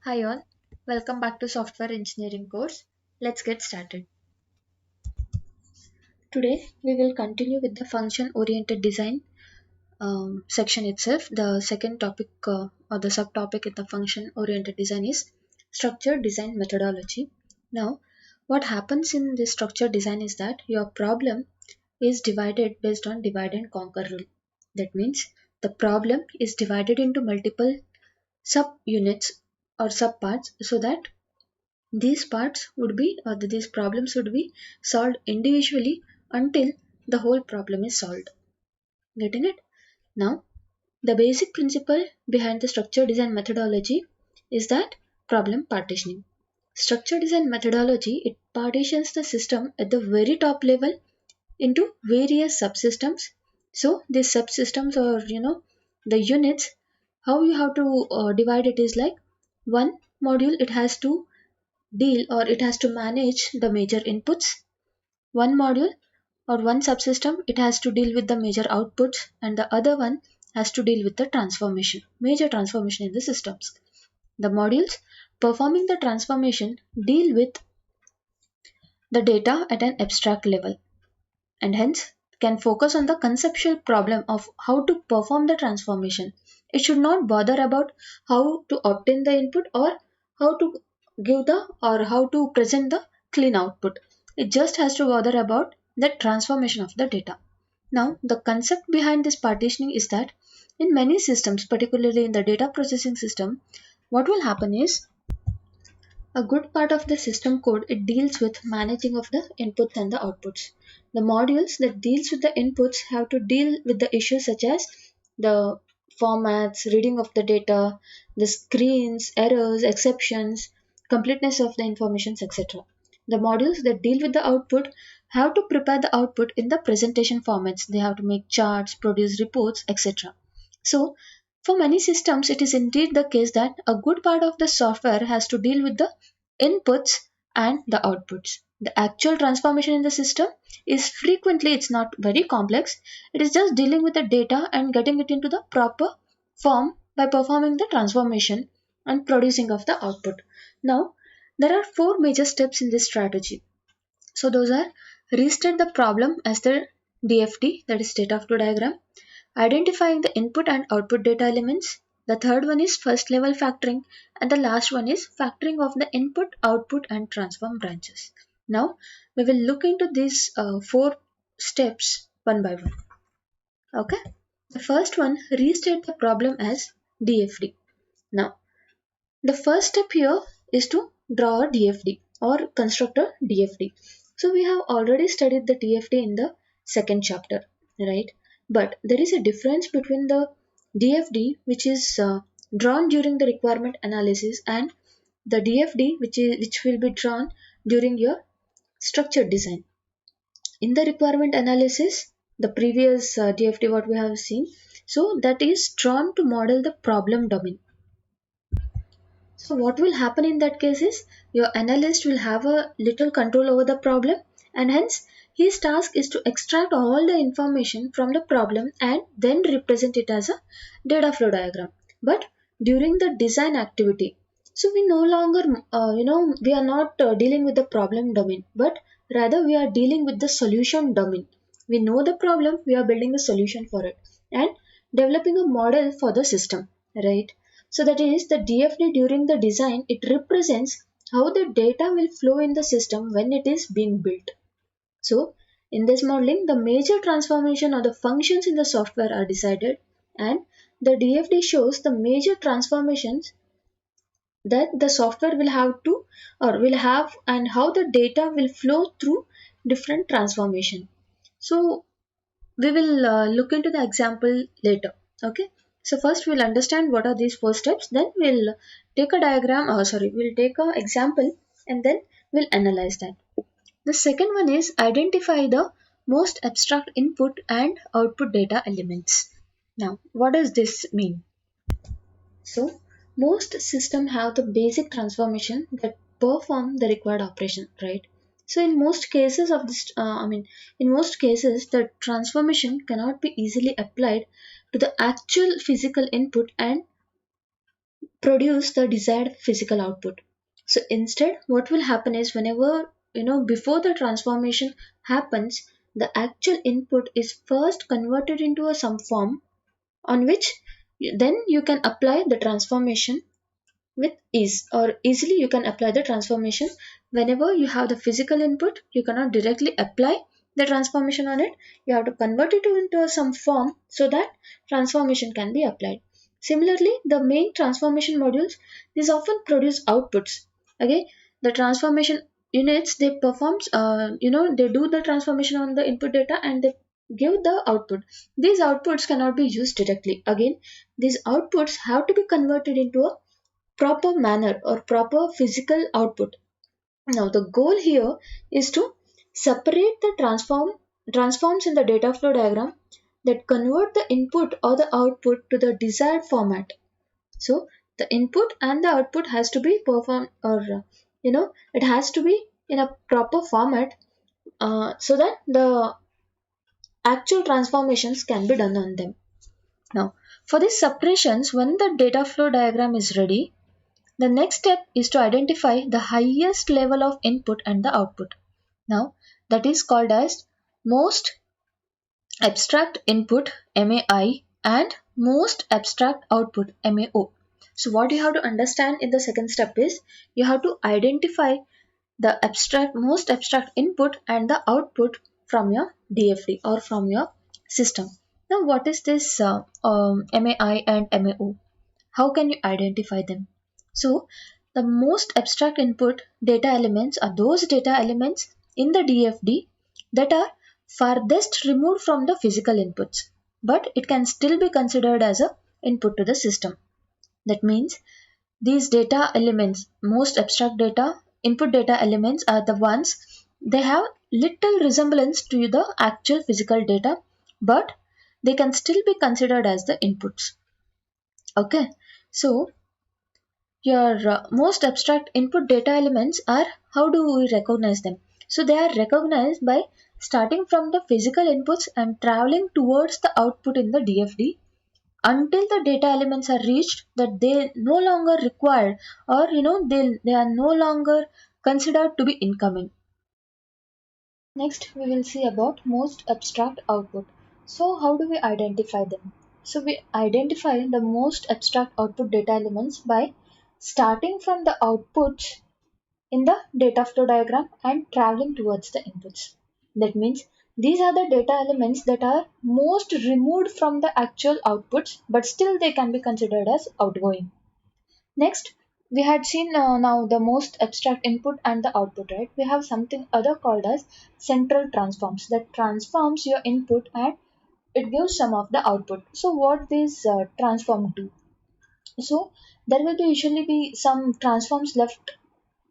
Hi all, welcome back to software engineering course. Let's get started. Today we will continue with the function oriented design section itself. The second topic or the subtopic in the function oriented design is structured design methodology. Now, what happens in this structured design is that your problem is divided based on divide and conquer rule. That means the problem is divided into multiple subunits or subparts so that these problems would be solved individually until the whole problem is solved. Getting it? Now, the basic principle behind the structure design methodology is that problem partitioning. Structure design methodology, it partitions the system at the very top level into various subsystems. So these subsystems, or the units, how you have to divide it is like one module, it has to deal or it has to manage the major inputs. One module or one subsystem, it has to deal with the major outputs, and the other one has to deal with the major transformation in the systems. The modules performing the transformation deal with the data at an abstract level and hence can focus on the conceptual problem of how to perform the transformation. It should not bother about how to obtain the input or how to give the or how to present the clean output. It just has to bother about the transformation of the data. Now, the concept behind this partitioning is that in many systems, particularly in the data processing system, what will happen is a good part of the system code, it deals with managing of the inputs and the outputs. The modules that deals with the inputs have to deal with the issues such as the formats, reading of the data, the screens, errors, exceptions, completeness of the informations, etc. The modules that deal with the output have to prepare the output in the presentation formats. They have to make charts, produce reports, etc. So for many systems, it is indeed the case that a good part of the software has to deal with the inputs and the outputs. The actual transformation in the system is frequently, it's not very complex. It is just dealing with the data and getting it into the proper form by performing the transformation and producing of the output. Now, there are four major steps in this strategy. So those are: restate the problem as the DFD, that is state of flow diagram, identifying the input and output data elements. The third one is first level factoring, and the last one is factoring of the input, output, and transform branches. Now, we will look into these four steps one by one. Okay. The first one, restate the problem as DFD. Now, the first step here is to draw a DFD or construct a DFD. So we have already studied the DFD in the second chapter, right? But there is a difference between the DFD which is drawn during the requirement analysis and the DFD which will be drawn during your structured design. In the requirement analysis, the previous DFD what we have seen, so that is drawn to model the problem domain. So what will happen in that case is your analyst will have a little control over the problem, and hence his task is to extract all the information from the problem and then represent it as a data flow diagram. But during the design activity, so we no longer we are not dealing with the problem domain, but rather we are dealing with the solution domain. We know the problem, we are building a solution for it and developing a model for the system, right? So that is the DFD during the design, it represents how the data will flow in the system when it is being built. So in this modeling, the major transformation or the functions in the software are decided, and the DFD shows the major transformations that the software will have to or will have, and how the data will flow through different transformation. So we will look into the example later. Okay, so first we'll understand what are these four steps, then we'll take a diagram, we'll take a example, and then we'll analyze that. The second one is identify the most abstract input and output data elements. Now what does this mean? So most systems have the basic transformation that perform the required operation, right? So in most cases of this, in most cases, the transformation cannot be easily applied to the actual physical input and produce the desired physical output. So instead, what will happen is whenever, before the transformation happens, the actual input is first converted into a some form on which then you can apply the transformation with ease, or easily you can apply the transformation. Whenever you have the physical input, you cannot directly apply the transformation on it. You have to convert it into some form so that transformation can be applied. Similarly, the main transformation modules, these often produce outputs. Okay, the transformation units, they performs, they do the transformation on the input data and they give the output. These outputs cannot be used directly. Again, these outputs have to be converted into a proper manner or proper physical output. Now the goal here is to separate the transforms in the data flow diagram that convert the input or the output to the desired format. So the input and the output has to be performed, or it has to be in a proper format, so that the actual transformations can be done on them. Now for these separations, when the data flow diagram is ready, the next step is to identify the highest level of input and the output. Now, that is called as most abstract input MAI and most abstract output MAO. So, what you have to understand in the second step is you have to identify the most abstract input and the output from your DFD or from your system. Now, what is this MAI and MAO? How can you identify them? So, the most abstract input data elements are those data elements in the DFD that are farthest removed from the physical inputs, but it can still be considered as a input to the system. That means these data elements, most abstract data, input data elements are the ones they have little resemblance to the actual physical data, but they can still be considered as the inputs. Okay, so your most abstract input data elements are, how do we recognize them? So they are recognized by starting from the physical inputs and traveling towards the output in the DFD until the data elements are reached that they no longer required, or they are no longer considered to be incoming. Next, we will see about most abstract output. So, how do we identify them? So, we identify the most abstract output data elements by starting from the outputs in the data flow diagram and traveling towards the inputs. That means these are the data elements that are most removed from the actual outputs, but still they can be considered as outgoing. Next, we had seen now the most abstract input and the output, right? We have something other called as central transforms that transforms your input and it gives some of the output. So what these transform do? So there will be usually be some transforms left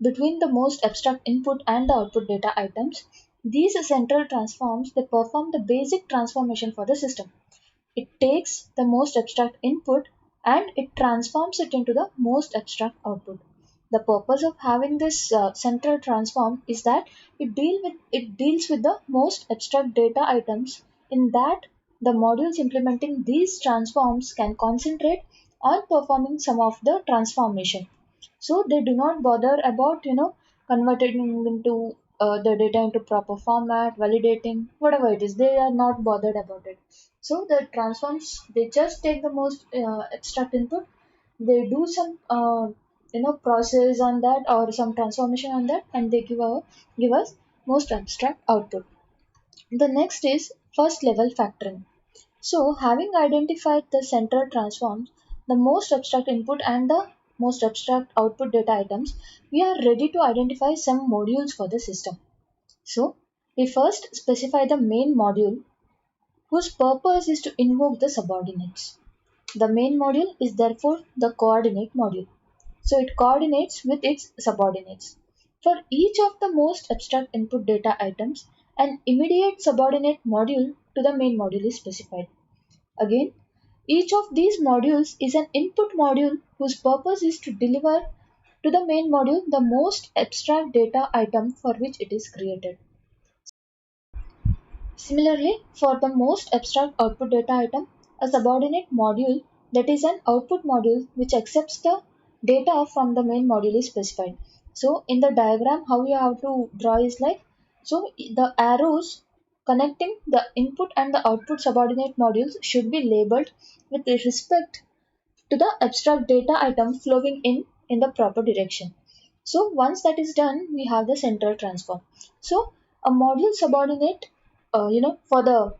between the most abstract input and the output data items. These central transforms, they perform the basic transformation for the system. It takes the most abstract input and it transforms it into the most abstract output. The purpose of having this central transform is that it deals with the most abstract data items, in that the modules implementing these transforms can concentrate on performing some of the transformation. So they do not bother about converting into the data into proper format, validating whatever it is. They are not bothered about it. So the transforms, they just take the most abstract input, they do some process on that or some transformation on that, and they give us most abstract output. The next is first level factoring. So, having identified the central transforms, the most abstract input and the most abstract output data items, we are ready to identify some modules for the system. So, we first specify the main module whose purpose is to invoke the subordinates. The main module is therefore the coordinate module. So, it coordinates with its subordinates. For each of the most abstract input data items, an immediate subordinate module to the main module is specified. Again, each of these modules is an input module whose purpose is to deliver to the main module the most abstract data item for which it is created. Similarly, for the most abstract output data item, a subordinate module, that is an output module which accepts the data from the main module is specified. So in the diagram, how you have to draw is like, so the arrows connecting the input and the output subordinate modules should be labeled with respect to the abstract data item flowing in the proper direction. So once that is done, we have the central transform. So a module subordinate, for the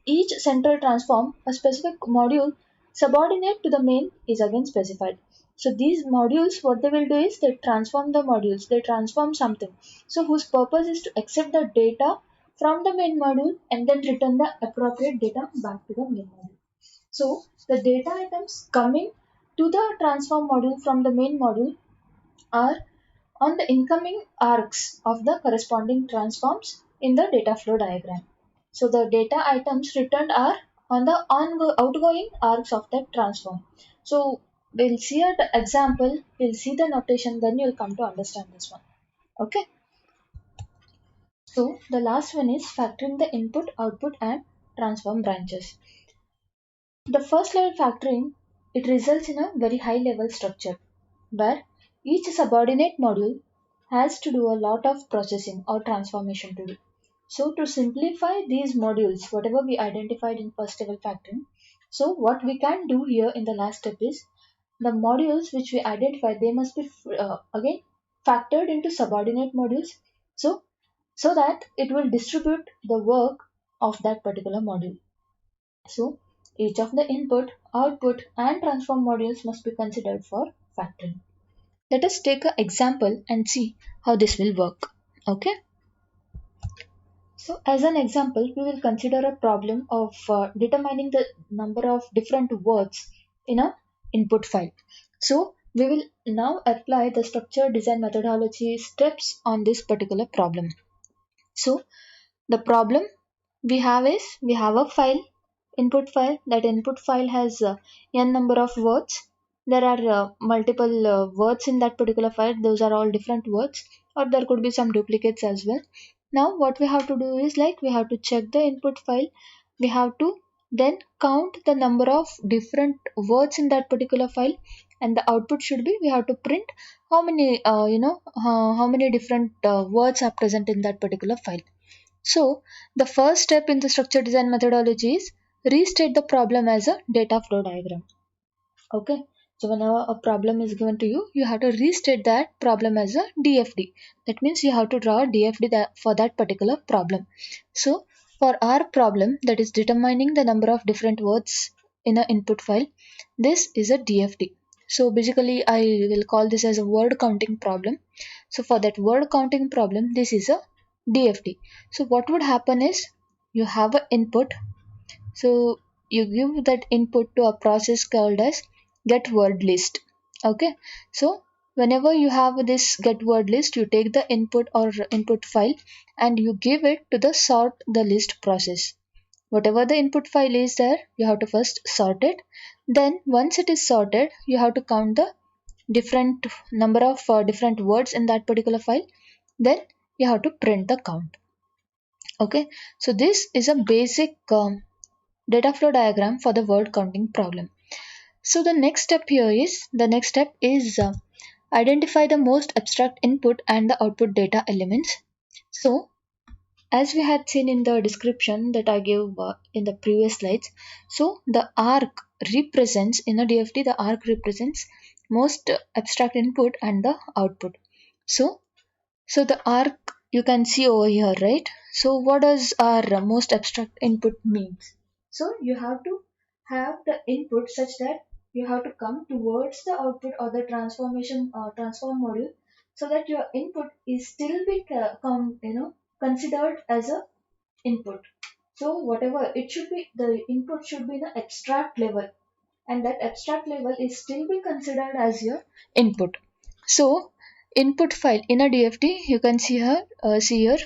each central transform, a specific module subordinate to the main is again specified. So these modules, what they will do is they transform the modules, they transform something. So whose purpose is to accept the data from the main module and then return the appropriate data back to the main module. So the data items coming to the transform module from the main module are on the incoming arcs of the corresponding transforms in the data flow diagram. So the data items returned are on the outgoing arcs of that transform. So we'll see an example, we'll see the notation, then you'll come to understand this one. Okay. So the last one is factoring the input, output and transform branches. The first level factoring, it results in a very high level structure where each subordinate module has to do a lot of processing or transformation to do. So to simplify these modules, whatever we identified in first level factoring, so what we can do here in the last step is the modules which we identified, they must be again factored into subordinate modules. So so that it will distribute the work of that particular module. So each of the input, output and transform modules must be considered for factoring. Let us take an example and see how this will work. Okay. So as an example, we will consider a problem of determining the number of different words in a input file. So we will now apply the structure design methodology steps on this particular problem. So the problem we have is we have a file, input file. That input file has n number of words. There are multiple words in that particular file. Those are all different words, or there could be some duplicates as well. Now what we have to do is like we have to check the input file. We have to then count the number of different words in that particular file, and the output should be we have to print how many how many different words are present in that particular file. So, the first step in the structure design methodology is restate the problem as a data flow diagram. Okay. So, whenever a problem is given to you, you have to restate that problem as a DFD. That means you have to draw a DFD for that particular problem. So, for our problem, that is determining the number of different words in an input file, this is a DFD. So, basically, I will call this as a word counting problem. So, for that word counting problem, this is a DFD. So what would happen is you have an input. So you give that input to a process called as get word list. Okay. So whenever you have this get word list, you take the input or input file and you give it to the sort the list process. Whatever the input file is there, you have to first sort it. Then once it is sorted, you have to count the different number of different words in that particular file. Then you have to print the count. Okay, so this is a basic data flow diagram for the word counting problem. So the next step is identify the most abstract input and the output data elements. So as we had seen in the description that I gave in the previous slides, so the arc represents in a DFD, the arc represents most abstract input and the output. So the arc you can see over here, right? So what does our most abstract input means? So you have to have the input such that you have to come towards the output or the transformation or transform module, so that your input is still be considered as a input. So whatever it should be, the input should be the abstract level, and that abstract level is still be considered as your input. So input file in a DFD, you can see here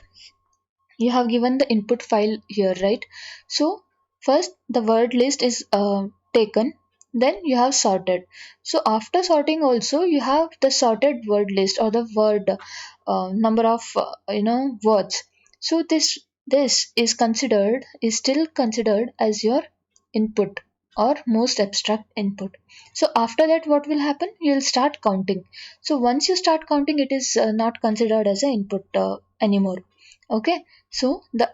you have given the input file here, right? So first the word list is taken, then you have sorted. So after sorting also you have the sorted word list or the word number of words. So this is still considered as your input. or most abstract input. So after that what will happen? You'll start counting. So once you start counting, it is not considered as an input anymore. Okay, so the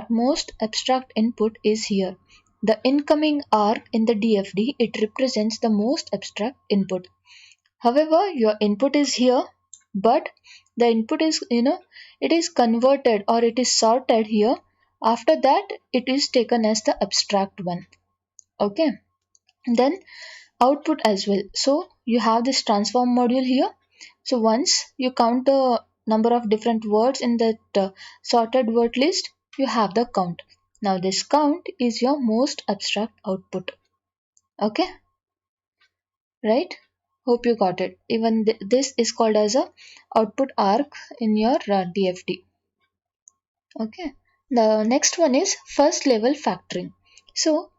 most abstract input is here. The incoming arc in the DFD, it represents the most abstract input. However, your input is here, but the input is, it is converted or it is sorted here. After that, it is taken as the abstract one. Okay, then output as well. So you have this transform module here. So once you count the number of different words in that sorted word list, you have the count. Now this count is your most abstract output. Okay, right? Hope you got it. Even this is called as a output arc in your DFD. Okay. The next one is first level factoring. So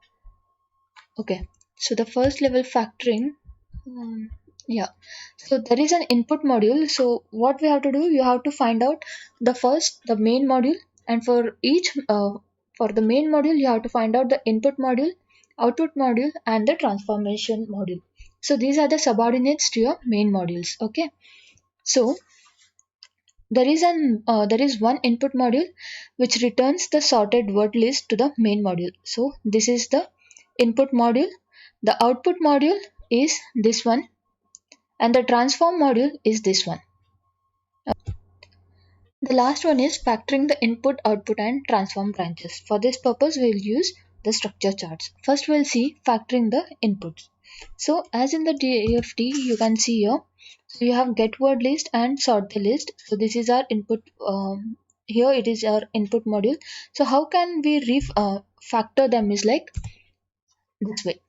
okay. So the first level factoring, um, yeah. So there is an input module. So what we have to do, you have to find out the main module, and for the main module, you have to find out the input module, output module, and the transformation module. So these are the subordinates to your main modules. Okay. So there is one input module which returns the sorted word list to the main module. So this is the input module. The output module is this one, and the transform module is this one. The last one is factoring the input, output, and transform branches. For this purpose, we will use the structure charts. First, we'll see factoring the inputs. So, as in the DFT, you can see here. So, you have get word list and sort the list. So, this is our input. Here, it is our input module. So, how can we factor them? Is like this way.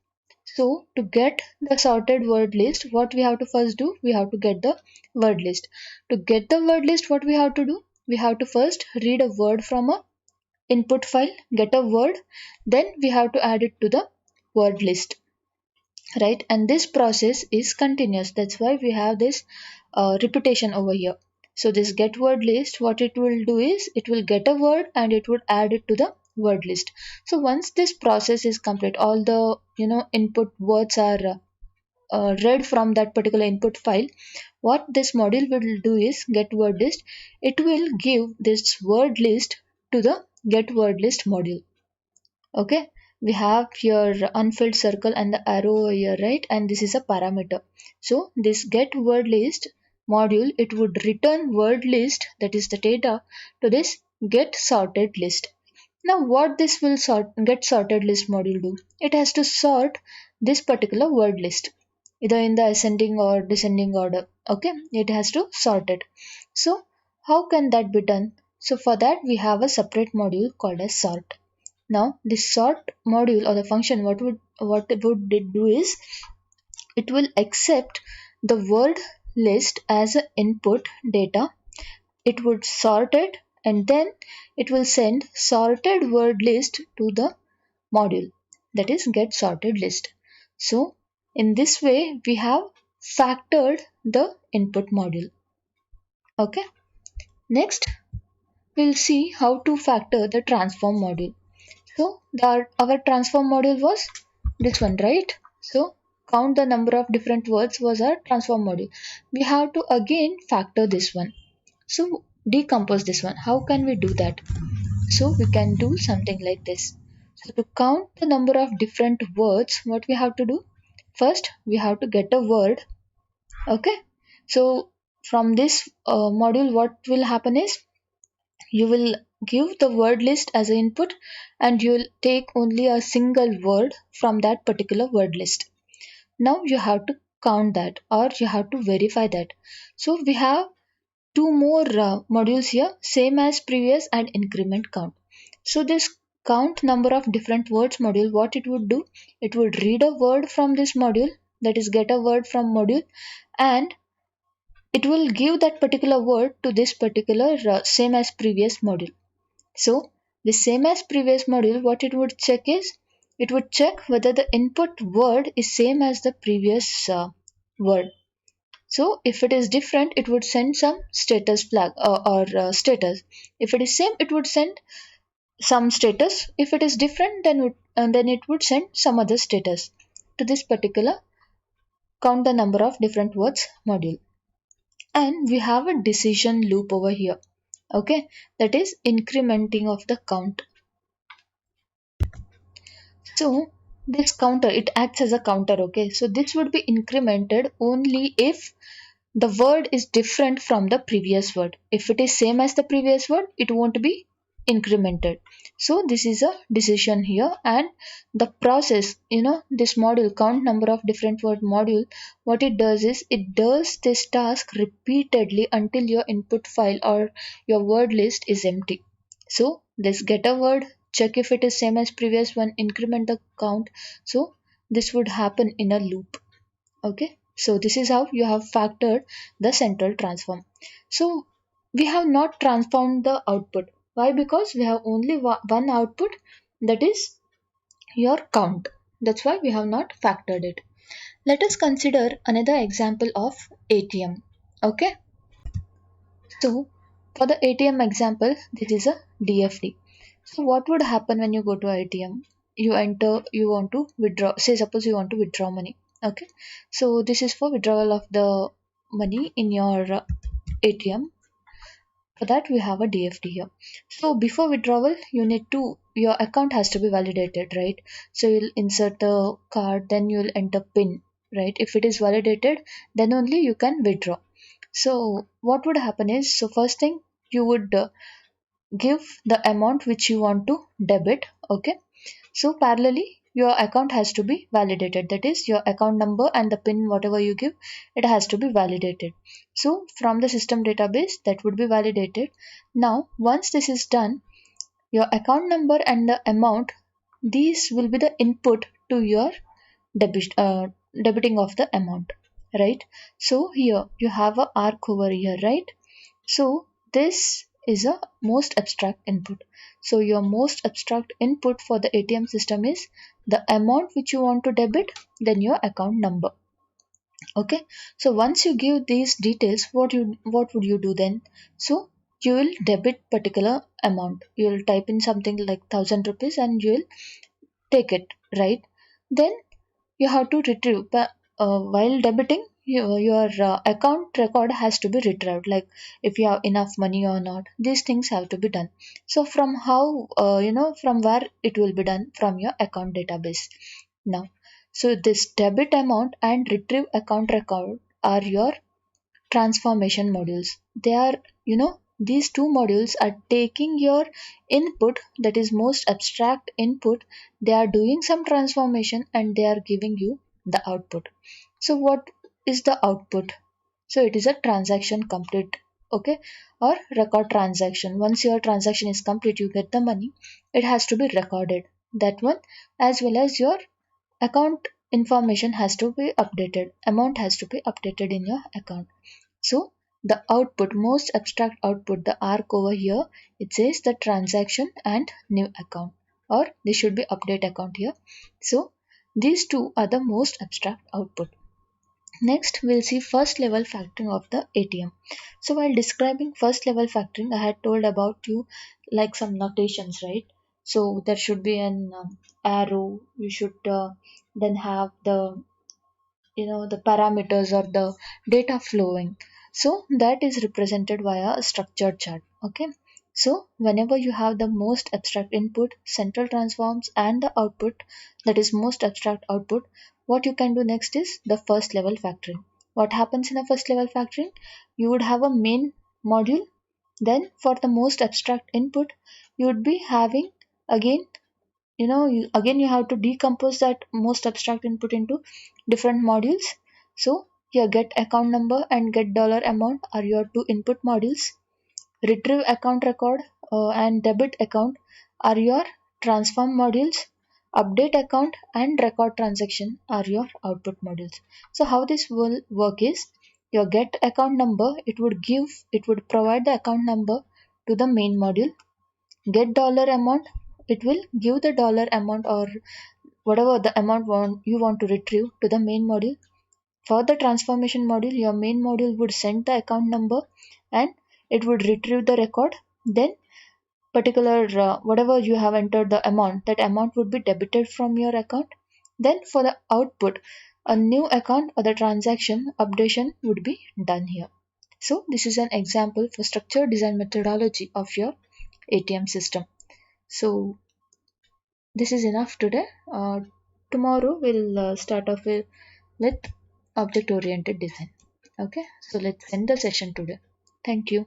So to get the sorted word list, what we have to first do? We have to get the word list. To get the word list, what we have to do? We have to first read a word from a input file, get a word, then we have to add it to the word list, right? And this process is continuous. That's why we have this repetition over here. So this get word list, what it will do is it will get a word and it would add it to the word list. So once this process is complete, all the input words are read from that particular input file. What this module will do is get word list. It will give this word list to the get word list module. Okay, we have here unfilled circle and the arrow over here, right? And this is a parameter. So this get word list module, it would return word list, that is the data, to this get sorted list. Now what this will get sorted list module do? It has to sort this particular word list either in the ascending or descending order. Okay, it has to sort it. So how can that be done? So for that we have a separate module called as sort. Now this sort module or the function, what it would do is it will accept the word list as an input data. It would sort it and then it will send sorted word list to the module, that is get sorted list. So in this way we have factored the input module. Okay, next we'll see how to factor the transform module. So our transform module was this one, right? So count the number of different words was our transform module. We have to again factor this one. So decompose this one. How can we do that? So we can do something like this. So to count the number of different words, what we have to do? First, we have to get a word. Okay. So from this module, what will happen is you will give the word list as an input and you will take only a single word from that particular word list. Now you have to count that or you have to verify that. So we have two more modules here, same as previous, and increment count. So this count number of different words module, what it would do, it would read a word from this module, that is get a word from module, and it will give that particular word to this particular same as previous module. So the same as previous module, what it would check is it would check whether the input word is same as the previous word. So if it is different, it would send some status flag or status. If it is same, it would send some status. If it is different, then and then it would send some other status to this particular count the number of different words module. And we have a decision loop over here. Okay, that is incrementing of the count. So this counter, it acts as a counter. Okay, so this would be incremented only if the word is different from the previous word. If it is same as the previous word, it won't be incremented. So this is a decision here, and the process, this module count number of different word module, what it does is it does this task repeatedly until your input file or your word list is empty. So this get a word, check if it is same as previous one, increment the count. So this would happen in a loop. Okay, so this is how you have factored the central transform. So we have not transformed the output. Why? Because we have only one output, that is your count. That's why we have not factored it. Let us consider another example of ATM. Okay, so for the ATM example, this is a DFD. So what would happen when you go to ATM? You enter, you want to withdraw. Say suppose you want to withdraw money. Okay, so this is for withdrawal of the money in your ATM. For that we have a DFD here. So before withdrawal, you need to your account has to be validated, right? So you'll insert the card, then you'll enter PIN, right? If it is validated, then only you can withdraw. So what would happen is, so first thing you would give the amount which you want to debit. Okay, so parallelly your account has to be validated, that is your account number and the PIN whatever you give, it has to be validated. So from the system database that would be validated. Now once this is done, your account number and the amount, these will be the input to your debiting of the amount, right? So here you have a arc over here, right? So this is a most abstract input. So your most abstract input for the ATM system is the amount which you want to debit, then your account number. Okay. So once you give these details, what would you do then? So you will debit particular amount. You will type in something like 1,000 rupees and you will take it, right? Then you have to retrieve, but while debiting your account record has to be retrieved, like if you have enough money or not, these things have to be done. So from how from where it will be done? From your account database. Now, so this debit amount and retrieve account record are your transformation modules. They are, these two modules are taking your input, that is most abstract input, they are doing some transformation and they are giving you the output. So what is the output? So it is a transaction complete, okay, or record transaction. Once your transaction is complete, you get the money, it has to be recorded, that one, as well as your account information has to be updated, amount has to be updated in your account. So the output, most abstract output, the arc over here, it says the transaction and new account, or this should be update account here. So these two are the most abstract output. Next, we'll see first level factoring of the ATM. So while describing first level factoring, I had told about you like some notations, right? So there should be an arrow. You should then have the the parameters or the data flowing, so that is represented via a structured chart. Okay, so whenever you have the most abstract input, central transforms, and the output, that is most abstract output, what you can do next is the first level factoring. What happens in a first level factoring? You would have a main module, then for the most abstract input you would be having again, again you have to decompose that most abstract input into different modules. So your get account number and get dollar amount are your two input modules. Retrieve account record and debit account are your transform modules. Update account and record transaction are your output modules. So how this will work is, your get account number, it would provide the account number to the main module. Get dollar amount, it will give the dollar amount or whatever the amount you want to retrieve to the main module. For the transformation module, your main module would send the account number and it would retrieve the record. Then particular whatever you have entered the amount, that amount would be debited from your account. Then for the output, a new account or the transaction updation would be done here. So this is an example for structured design methodology of your ATM system. So this is enough today. Tomorrow we'll start off with object oriented design. Okay, so let's end the session today. Thank you.